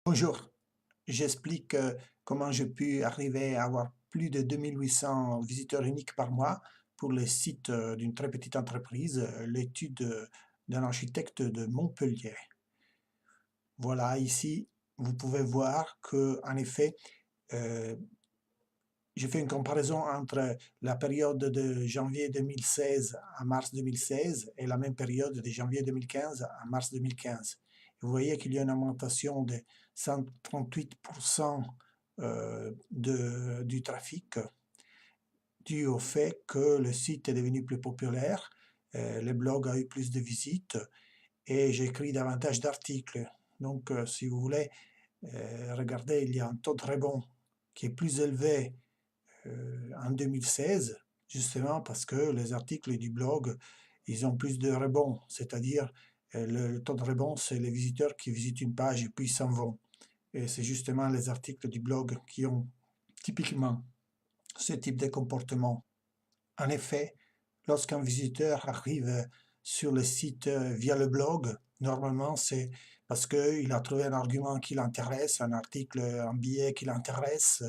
Bonjour, j'explique comment j'ai pu arriver à avoir plus de 2800 visiteurs uniques par mois pour le site d'une très petite entreprise, l'étude d'un architecte de Montpellier. Voilà, ici, vous pouvez voir que, en effet, euh, j'ai fait une comparaison entre la période de janvier 2016 à mars 2016 et la même période de janvier 2015 à mars 2015. Vous voyez qu'il y a une augmentation de 138% du trafic dû au fait que le site est devenu plus populaire, le blog a eu plus de visites et j'écris davantage d'articles. Donc, si vous voulez, regardez, il y a un taux de rebond qui est plus élevé en 2016, justement parce que les articles du blog, ils ont plus de rebonds, c'est-à-dire le taux de rebond, c'est les visiteurs qui visitent une page et puis s'en vont. Et c'est justement les articles du blog qui ont typiquement ce type de comportement. En effet, lorsqu'un visiteur arrive sur le site via le blog, normalement c'est parce qu'il a trouvé un argument qui l'intéresse, un article, un billet qui l'intéresse,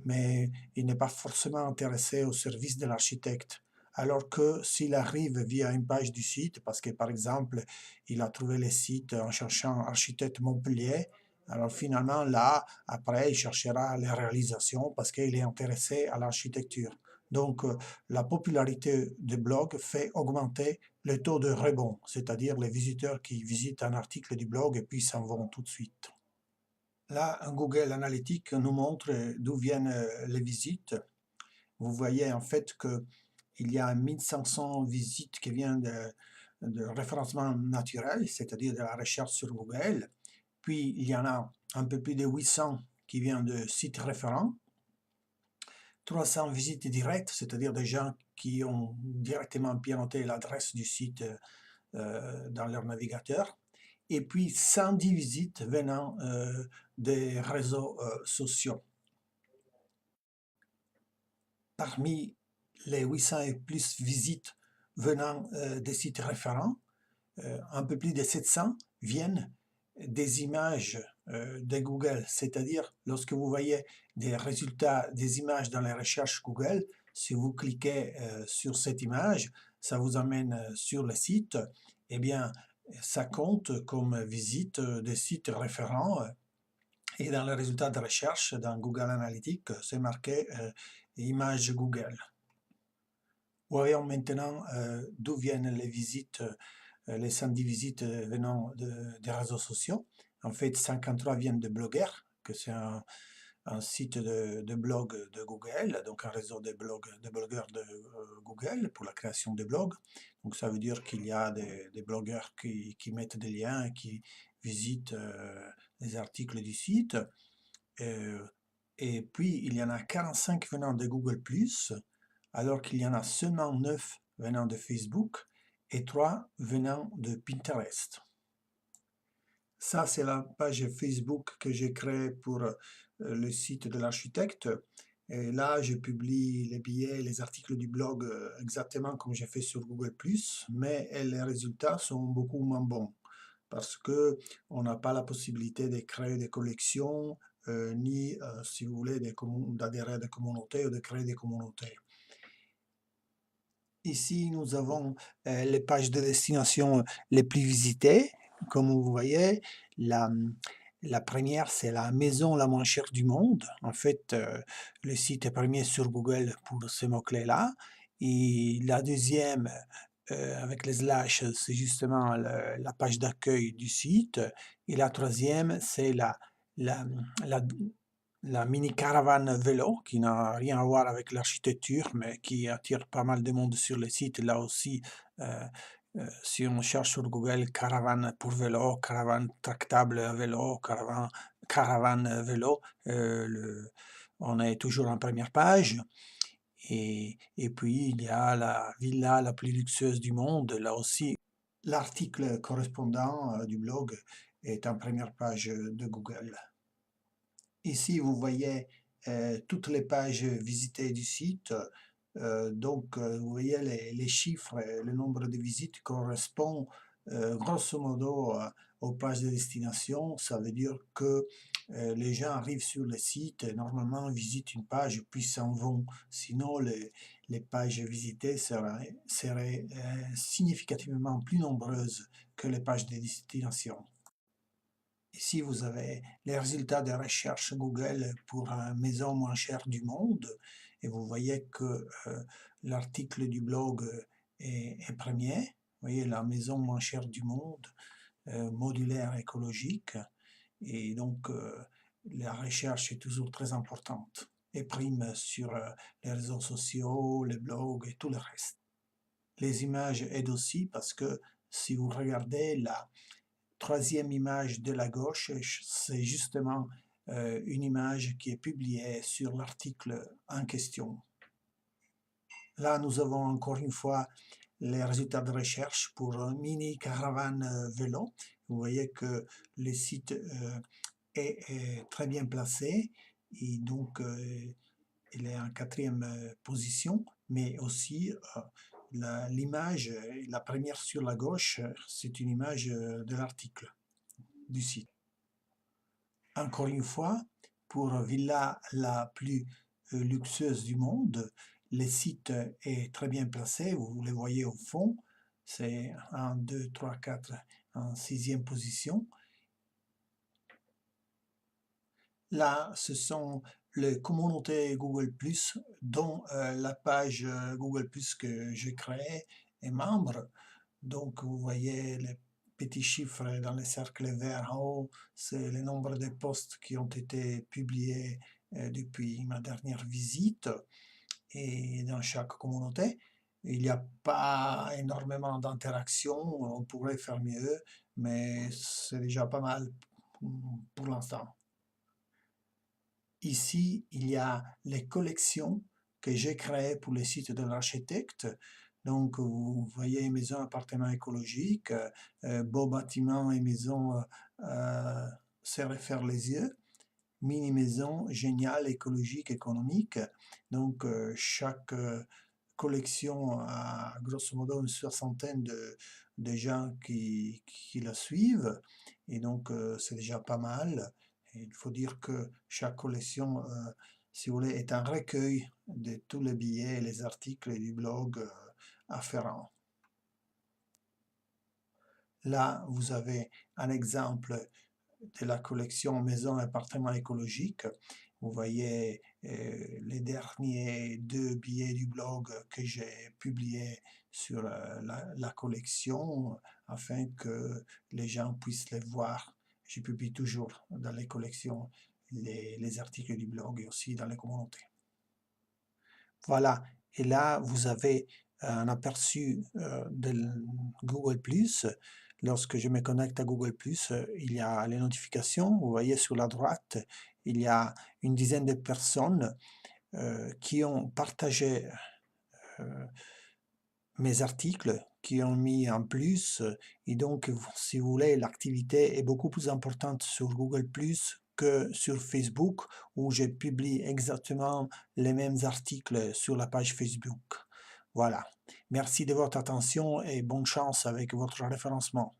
mais il n'est pas forcément intéressé au service de l'architecte. Alors que s'il arrive via une page du site, parce que par exemple, il a trouvé le site en cherchant architecte Montpellier, alors finalement là, après, il cherchera les réalisations parce qu'il est intéressé à l'architecture. Donc, la popularité des blogs fait augmenter le taux de rebond, c'est-à-dire les visiteurs qui visitent un article du blog et puis s'en vont tout de suite. Là, un Google Analytics nous montre d'où viennent les visites. Vous voyez en fait qu'il y a 1500 visites qui viennent de référencement naturel, c'est-à-dire de la recherche sur Google. Puis, il y en a un peu plus de 800 qui viennent de sites référents. 300 visites directes, c'est-à-dire des gens qui ont directement pianoté l'adresse du site dans leur navigateur, et puis 110 visites venant des réseaux sociaux. Parmi les 800 et plus visites venant des sites référents, un peu plus de 700 viennent des images de Google, c'est-à-dire lorsque vous voyez des résultats des images dans les recherches Google, si vous cliquez sur cette image, ça vous amène sur le site, eh bien, ça compte comme visite des sites référents et dans les résultats de recherche dans Google Analytics, c'est marqué image Google. Voyons maintenant d'où viennent les visites les 110 visites venant des réseaux sociaux. En fait, 53 viennent de Blogger, que c'est un site de blog de Google, donc un réseau de blogueurs de Google pour la création de blogs. Donc ça veut dire qu'il y a des blogueurs qui mettent des liens, qui visitent les articles du site. Euh, et puis, il y en a 45 venant de Google ⁇ alors qu'il y en a seulement 9 venant de Facebook et 3 venant de Pinterest. Ça, c'est la page Facebook que j'ai créée pour le site de l'architecte. Et là, je publie les billets, les articles du blog exactement comme j'ai fait sur Google+, mais les résultats sont beaucoup moins bons parce que on n'a pas la possibilité de créer des collections, ni, si vous voulez, d'adhérer à des communautés ou de créer des communautés. Ici, nous avons les pages de destination les plus visitées. Comme vous voyez, la, la première, c'est la maison la moins chère du monde. En fait, le site est premier sur Google pour ces mots-clés-là. Et la deuxième, avec les slash, c'est justement la page d'accueil du site. Et la troisième, c'est la, la, la mini-caravane vélo, qui n'a rien à voir avec l'architecture, mais qui attire pas mal de monde sur le site. Là aussi, euh, si on cherche sur Google caravane pour vélo, caravane tractable à vélo, caravane vélo, on est toujours en première page. Et puis, il y a la villa la plus luxueuse du monde. Là aussi, l'article correspondant du blog est en première page de Google. Ici, vous voyez toutes les pages visitées du site. Donc, vous voyez les chiffres, le nombre de visites correspond grosso modo aux pages de destination. Ça veut dire que les gens arrivent sur le site, et normalement visitent une page puis s'en vont. Sinon, les pages visitées seraient significativement plus nombreuses que les pages de destination. Ici, vous avez les résultats de recherche Google pour maison moins chère du monde et vous voyez que l'article du blog est premier. Vous voyez la maison moins chère du monde, modulaire écologique. Et donc, la recherche est toujours très importante et prime sur les réseaux sociaux, les blogs et tout le reste. Les images aident aussi parce que si vous regardez la troisième image de la gauche, c'est justement une image qui est publiée sur l'article en question. Là, nous avons encore une fois les résultats de recherche pour mini caravane vélo. Vous voyez que le site est très bien placé et donc il est en 4e position, mais aussi l'image, la première sur la gauche, c'est une image de l'article du site. Encore une fois, pour villa la plus luxueuse du monde, le site est très bien placé, vous les voyez au fond, c'est 1, 2, 3, 4 en 6e position. Là, ce sont les communautés Google+, dont la page Google+, que j'ai créée est membre. Donc, vous voyez les petits chiffres dans les cercles verts en haut, c'est le nombre de posts qui ont été publiés depuis ma dernière visite. Et dans chaque communauté, il n'y a pas énormément d'interactions, on pourrait faire mieux, mais c'est déjà pas mal pour l'instant. Ici, il y a les collections que j'ai créées pour le site de l'architecte. Donc, vous voyez maison, appartement écologique, beau bâtiment et maison se refaire les yeux, mini maison géniale, écologique, économique. Donc, chaque collection a grosso modo une soixantaine de gens qui la suivent. Et donc, c'est déjà pas mal. Et il faut dire que chaque collection, si vous voulez, est un recueil de tous les billets et les articles du blog afférents. Là, vous avez un exemple de la collection Maison et appartements écologiques. Vous voyez les derniers 2 billets du blog que j'ai publiés sur la collection afin que les gens puissent les voir. Je publie toujours dans les collections les articles du blog et aussi dans les communautés. Voilà, et là vous avez un aperçu de Google+. Lorsque je me connecte à Google+, il y a les notifications. Vous voyez sur la droite, il y a une dizaine de personnes qui ont partagé mes articles, qui ont mis en plus. Et donc, si vous voulez, l'activité est beaucoup plus importante sur Google+, que sur Facebook, où je publie exactement les mêmes articles sur la page Facebook. Voilà. Merci de votre attention et bonne chance avec votre référencement.